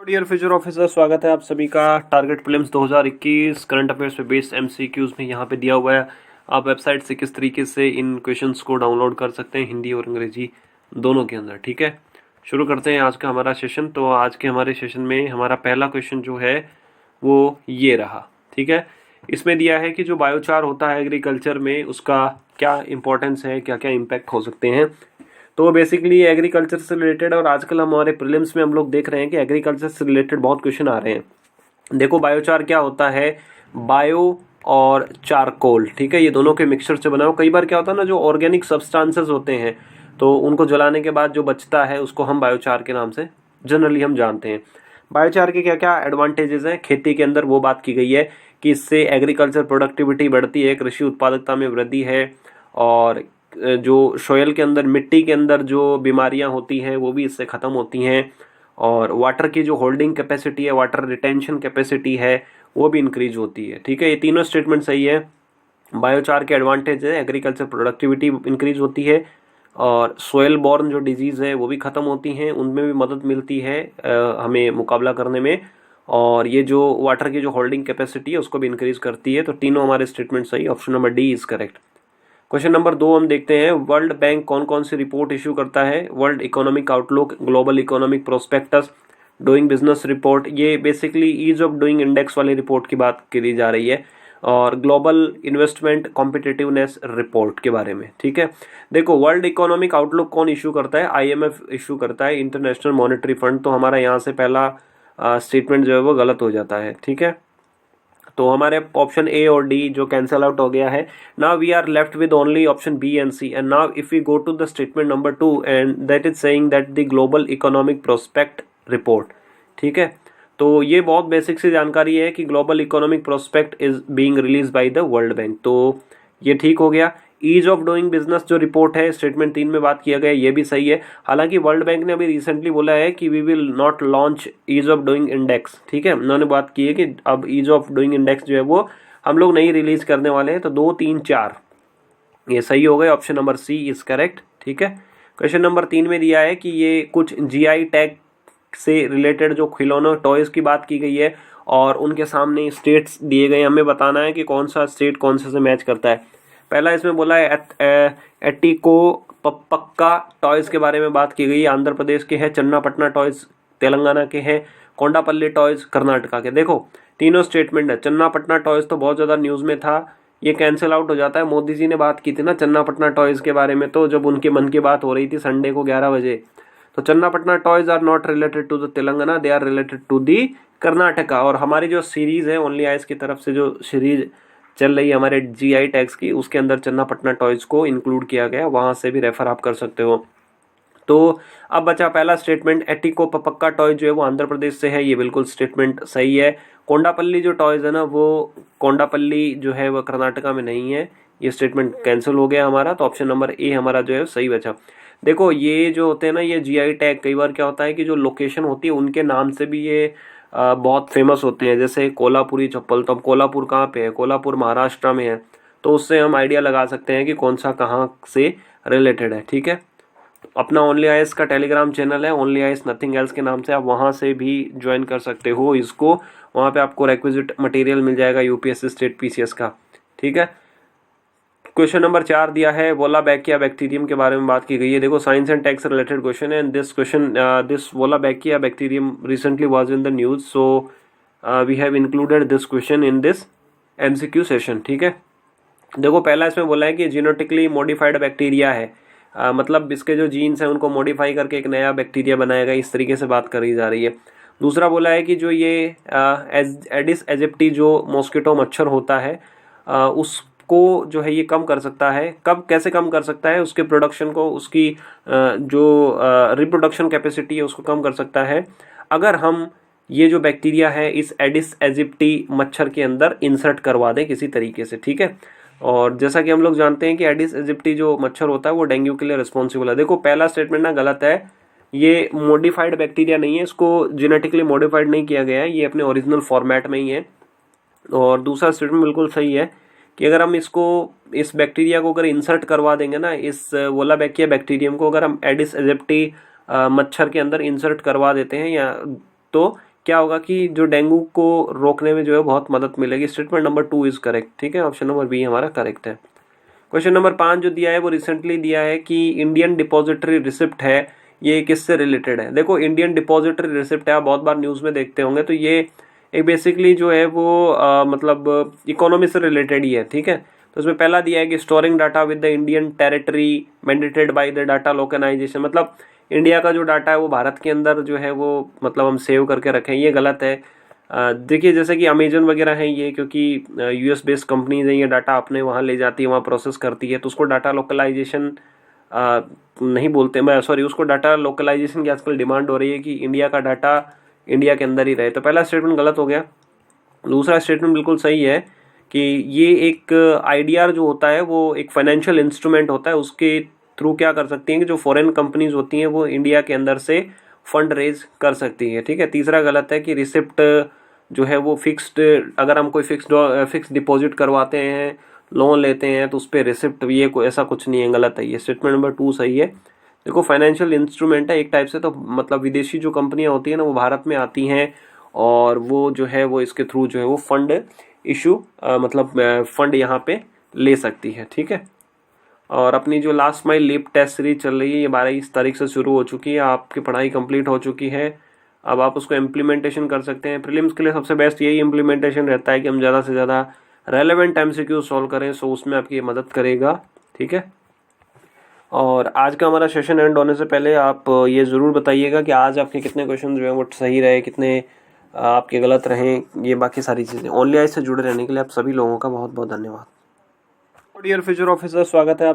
Dear future officer, स्वागत है आप सभी का। टारगेट प्रीलिम्स 2021 करंट अफेयर्स पे बेस्ड एमसीक्यूज में यहाँ पे दिया हुआ है। आप वेबसाइट से किस तरीके से इन क्वेश्चंस को डाउनलोड कर सकते हैं, हिंदी और अंग्रेजी दोनों के अंदर। ठीक है, शुरू करते हैं आज का हमारा सेशन। तो आज के हमारे सेशन में हमारा पहला क्वेश्चन जो है वो ये रहा। ठीक है, इसमें दिया है कि जो बायोचार होता है एग्रीकल्चर में, उसका क्या इंपॉर्टेंस है, क्या क्या इम्पैक्ट हो सकते हैं। तो बेसिकली एग्रीकल्चर से रिलेटेड, और आजकल हमारे प्रीलिम्स में हम लोग देख रहे हैं कि एग्रीकल्चर से रिलेटेड बहुत क्वेश्चन आ रहे हैं। देखो, बायोचार क्या होता है, बायो और चारकोल, ठीक है, ये दोनों के मिक्सचर से बना हुआ। कई बार क्या होता है ना, जो ऑर्गेनिक सब्सटेंसेस होते हैं तो उनको जलाने के बाद जो बचता है उसको हम बायोचार के नाम से जनरली हम जानते हैं। बायोचार के क्या क्या एडवांटेजेस हैं खेती के अंदर, वो बात की गई है कि इससे एग्रीकल्चर प्रोडक्टिविटी बढ़ती है, कृषि उत्पादकता में वृद्धि है, और जो सोयल के अंदर, मिट्टी के अंदर जो बीमारियां होती हैं वो भी इससे ख़त्म होती हैं, और वाटर की जो होल्डिंग कैपेसिटी है, वाटर रिटेंशन कैपेसिटी है, वो भी इंक्रीज होती है। ठीक है, ये तीनों स्टेटमेंट सही है। बायोचार के एडवांटेज है, एग्रीकल्चर प्रोडक्टिविटी इंक्रीज होती है, और सोयल बॉर्न जो डिजीज़ है वो भी ख़त्म होती हैं, उनमें भी मदद मिलती है हमें मुकाबला करने में, और ये जो वाटर की जो होल्डिंग कैपेसिटी है उसको भी इंक्रीज करती है। तो तीनों हमारे स्टेटमेंट सही, option number D is correct. Question number 2 हम देखते हैं, वर्ल्ड बैंक कौन कौन सी रिपोर्ट इश्यू करता है। World economic outlook, global economic prospects, doing business report, ये basically ease of doing index वाली रिपोर्ट की बात करी जा रही है, और ग्लोबल इन्वेस्टमेंट कॉम्पिटिटिवनेस रिपोर्ट के बारे में। ठीक है, देखो वर्ल्ड इकोनॉमिक आउटलुक कौन इशू करता है, आईएमएफ इशू करता है, इंटरनेशनल मॉनेटरी फंड। तो हमारा यहाँ से पहला स्टेटमेंट जो है वो गलत हो जाता है। ठीक है, तो हमारे ऑप्शन ए और डी जो कैंसल आउट हो गया है। Now we are left with only option B and C, and now if we go to the statement number 2, and that is saying that the global economic prospect report. ठीक है, तो ये बहुत basic सी जानकारी है कि global economic prospect is being release by the world bank, तो ये ठीक हो गया। ईज ऑफ डूइंग बिजनेस जो रिपोर्ट है स्टेटमेंट 3 में बात किया गया, ये भी सही है। हालांकि वर्ल्ड बैंक ने अभी रिसेंटली बोला है कि we will not launch ease of doing index. ठीक है, उन्होंने बात की है कि अब ईज ऑफ डूइंग इंडेक्स जो है वो हम लोग नहीं रिलीज करने वाले हैं। तो 2, 3, 4 ये सही हो गए, option number C is correct. ठीक है, क्वेश्चन नंबर 3 में दिया है कि ये कुछ जीआई टैग से रिलेटेड जो खिलौनों टॉयज की बात की गई है, और उनके सामने स्टेट्स दिए गए, हमें बताना है कि कौन सा स्टेट कौन से मैच करता है। पहला इसमें बोला है एटिकोपक्का टॉयज के बारे में बात की गई, आंध्र प्रदेश के हैं। चन्नापटना टॉयज तेलंगाना के हैं। कोंडापल्ली टॉयज कर्नाटका के। देखो तीनों स्टेटमेंट है। चन्नापटना टॉयज तो बहुत ज़्यादा न्यूज़ में था, ये कैंसिल आउट हो जाता है। मोदी जी ने बात की थी ना चन्नापटना टॉयज के बारे में, तो जब उनके मन की बात हो रही थी संडे को 11 बजे, तो Channapatna toys are not related to the Telangana, they are related to the Karnataka. और हमारी जो सीरीज है ओनली आइस की तरफ से जो सीरीज चल रही है हमारे जीआई टैग्स की, उसके अंदर चन्नापटना टॉयज को इंक्लूड किया गया, वहां से भी रेफर आप कर सकते हो। तो अब बचा पहला स्टेटमेंट, एटिकोपक्का टॉय जो है वो आंध्र प्रदेश से है, ये बिल्कुल स्टेटमेंट सही है। कोंडापल्ली जो टॉयज है ना, वो कोंडापल्ली जो है वो कर्नाटका में नहीं है, ये स्टेटमेंट कैंसिल हो गया हमारा। तो ऑप्शन नंबर ए हमारा जो है सही बचा। देखो ये जो होते हैं ना ये जीआई टैग, कई बार क्या होता है कि जो लोकेशन होती है उनके नाम से भी ये बहुत फेमस होते हैं। जैसे कोल्हापुरी चप्पल, तो अब कोल्हापुर कहाँ पे है, कोल्हापुर महाराष्ट्र में है, तो उससे हम आइडिया लगा सकते हैं कि कौन सा कहाँ से रिलेटेड है। ठीक है, अपना ओनली आईएएस का टेलीग्राम चैनल है, ओनली आईएएस नथिंग एल्स के नाम से, आप वहाँ से भी ज्वाइन कर सकते हो इसको। वहाँ पे आपको रिक्विजिट मटेरियल मिल जाएगा यूपीएससी स्टेट पीसीएस का। ठीक है, क्वेश्चन नंबर 4 दिया है, वोलाबैकिया बैक्टीरियम के बारे में बात की गई है। देखो साइंस एंड टेक से रिलेटेड क्वेश्चन है, and this question this Wolbachia bacterium recently was in the news, so we have included this question in this MCQ session. ठीक है, देखो पहला इसमें बोला है कि जेनेटिकली मॉडिफाइड बैक्टीरिया है, मतलब इसके जो जीन्स हैं उनको मॉडिफाई करके एक नया बैक्टीरिया बनाएगा, इस तरीके से बात करी जा रही है। दूसरा बोला है कि जो ये एडिस एजिप्टी जो मॉस्किटो मच्छर होता है उसको जो है ये कम कर सकता है। कब कैसे कम कर सकता है, उसके प्रोडक्शन को, उसकी जो रिप्रोडक्शन कैपेसिटी है उसको कम कर सकता है अगर हम ये जो बैक्टीरिया है इस एडिस एजिप्टी मच्छर के अंदर इंसर्ट करवा दें किसी तरीके से। ठीक है, और जैसा कि हम लोग जानते हैं कि एडिस एजिप्टी जो मच्छर होता है वो डेंगू के लिए रिस्पॉन्सिबल है। देखो पहला स्टेटमेंट ना गलत है, ये मॉडिफाइड बैक्टीरिया नहीं है, इसको जेनेटिकली मॉडिफाइड नहीं किया गया है, ये अपने ओरिजिनल फॉर्मेट में ही है। और दूसरा स्टेटमेंट बिल्कुल सही है कि अगर हम इसको, इस बैक्टीरिया को अगर इंसर्ट करवा देंगे ना, इस वोलाबैकिया बैक्टीरियम को अगर हम एडिस एजिप्टी मच्छर के अंदर इंसर्ट करवा देते हैं या, तो क्या होगा कि जो डेंगू को रोकने में जो है बहुत मदद मिलेगी। स्टेटमेंट नंबर 2 इज करेक्ट, ठीक है, ऑप्शन नंबर बी हमारा करेक्ट है। क्वेश्चन नंबर 5 जो दिया है वो रिसेंटली दिया है कि इंडियन डिपॉजिटरी रिसिप्ट है, ये किससे रिलेटेड है। देखो इंडियन डिपॉजिटरी रिसिप्ट है, आप बहुत बार न्यूज में देखते होंगे, तो ये एक बेसिकली जो है वो मतलब इकोनॉमी से रिलेटेड ही है, ठीक है। तो इसमें पहला दिया है कि storing data with the Indian territory mandated by the data localization, मतलब इंडिया का जो डाटा है वो भारत के अंदर जो है वो मतलब हम सेव करके रखें, ये गलत है। देखिए जैसे कि अमेजन वगैरह है ये, क्योंकि यूएस बेस्ड कंपनीज है, ये डाटा अपने वहाँ ले जाती है, वहाँ प्रोसेस करती है, तो उसको डाटा लोकलाइजेशन नहीं बोलते, मैं सॉरी, उसको डाटा लोकलाइजेशन की आजकल डिमांड हो रही है कि इंडिया का डाटा इंडिया के अंदर ही रहे। तो पहला स्टेटमेंट गलत हो गया। दूसरा स्टेटमेंट बिल्कुल सही है कि ये एक आईडीआर जो होता है वो एक फाइनेंशियल इंस्ट्रूमेंट होता है, उसके थ्रू क्या कर सकती हैं कि जो फॉरेन कंपनीज होती हैं वो इंडिया के अंदर से फंड रेज कर सकती है, ठीक है। तीसरा गलत है कि रिसिप्ट जो है वो फिक्स्ड, अगर हम कोई फिक्स डिपॉजिट करवाते हैं, लोन लेते हैं, तो उस पर रिसिप्ट, ये कोई ऐसा कुछ नहीं है, गलत है ये। स्टेटमेंट नंबर 2 सही है। देखो फाइनेंशियल इंस्ट्रूमेंट है एक टाइप से, तो मतलब विदेशी जो कंपनियां होती है ना वो भारत में आती हैं और वो जो है वो इसके थ्रू जो है वो फंड इशू मतलब फंड यहाँ पे ले सकती है, ठीक है। और अपनी जो last mile leap test series चल रही है ये 22 तारीख से शुरू हो चुकी है, आपकी पढ़ाई कंप्लीट हो चुकी है, अब आप उसको इम्प्लीमेंटेशन कर सकते हैं। प्रीलिम्स के लिए सबसे बेस्ट यही इम्प्लीमेंटेशन रहता है कि हम ज़्यादा से ज़्यादा रेलेवेंट MCQ सॉल्व करें, सो उसमें आपकी मदद करेगा, ठीक है। और आज का हमारा सेशन एंड होने से पहले आप ये ज़रूर बताइएगा कि आज आपके कितने क्वेश्चन जो हैं वो सही रहे, कितने आपके गलत रहें, ये बाकी सारी चीज़ें। ऑनलाइन से जुड़े रहने के लिए आप सभी लोगों का बहुत बहुत धन्यवाद। डियर फ्यूचर ऑफिसर, स्वागत है